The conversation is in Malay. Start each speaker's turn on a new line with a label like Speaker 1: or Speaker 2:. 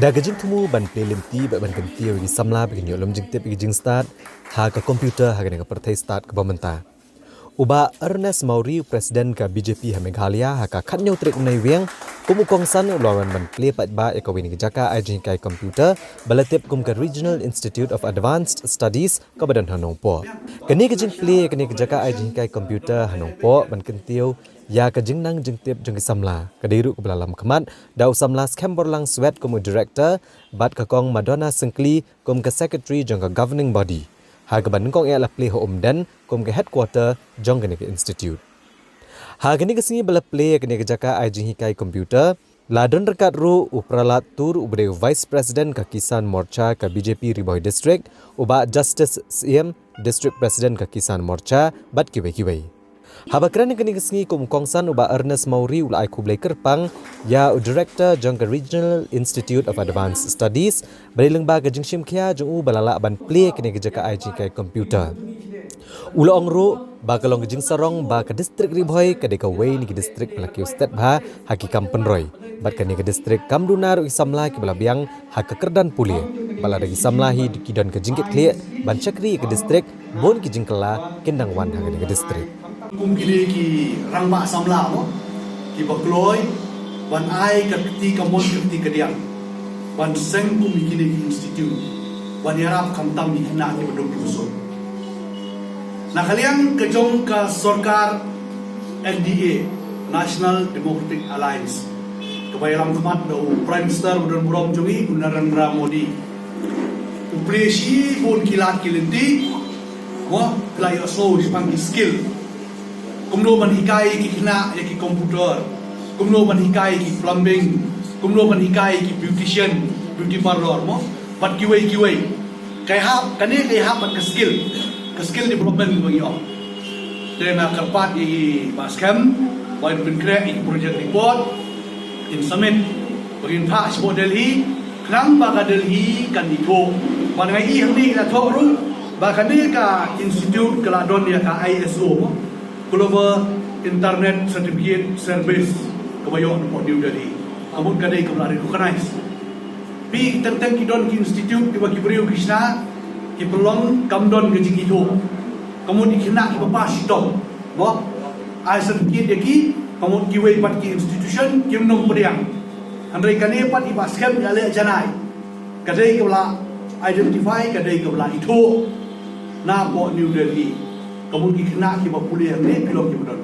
Speaker 1: Da gajing tumu ban play limti ba ban kanti wi samla bi nyo lom jing tip jing start ha ka computer ha ga partai start ka bamenta. Uba Ernest Mauri presiden ka BJP ha Meghalaya ha ka khatnyo trik nai weng kumu kongsan lawan ban play pat ba e ka wini jaka ai jing kai computer balatip kum ka Regional Institute of Advanced Studies ka badan hanong po. Kani gajing play kani jaka ai jing kai computer hanong po ban kantiu ya ka jing nang jing tip jing samla kadiru ku belalam khamat dau samla skambor lang swet kumu director bat ka kong Madonna Sengkli kum ka secretary jong ka governing body ha ka ban kong ya la play ho umden kum ka headquarter jong ka institute ha gani ka singi bala play ka jaka ai jing kai computer ladon rekat ru upralat tur ubre vice president ka Kisan Morcha ka BJP Riboy district uba justice CM district president ka Kisan Morcha bat kiwe Habakran kini kesengi kum kongsan uba Ernest Mauri ulai kublai kerpang ya director jong ka Regional Institute of Advanced Studies berileng ba gajing simkhia jong u balala ban play kini jaka ai kai computer. Ula ongru ba kalong gajing sarong ba ka district Riboy ka deka wei ni district Melaki State ba haki Kampenroy bat kani ka district Kamdunar isamla ki balabiang hak kerdan pulia bala dagi samlahi dikidon ka jingkit kle ban chakri ka district bon ki jingkala kendang wan hak ka district.
Speaker 2: Kum kini ki rangba samla mo ki bakloi ban ai ka kti ka mon kti ka diang ban seng kum kini ki institute ban yarap kam tam ki na ki bedok usul na kalian ke jong ka sarkar NDA National Democratic Alliance kebayalam kemat do Prime Minister Udon Burom Jongi Narendra Modi upresi bon kilat kilenti mo playo so dipanggil skill kumlo man hikai ki kina ya ki komputer kumlo man hikai ki plumbing kumlo man hikai ki beautician beauty parlor mo pat kiwei kai hap kani kai hap pat ke skill development bagi yo dena kerpat di bascam boy bin kre ik project report in summit bagi tha sbo Delhi krang baga Delhi kan dito mangai i hang ni la thoru ba kani ka institute keladon ya ka ISO mo Global Internet Certificate Service kebayok untuk New Delhi. Amun kadai kebelah recognize. Bi tentang kidon ki institute di bagi beriu Krishna ki pelong kamdon ke jing itu. Kamu dikena ki papas dom. Bo ai certificate ki kamu ki wei pat ki institution ki nom periang. Andai kane pat i baskem ale janai. Kadai kebelah identify kadai kebelah itu na bo New Delhi. Kamu kena ki bapulian ni pilok ki bedon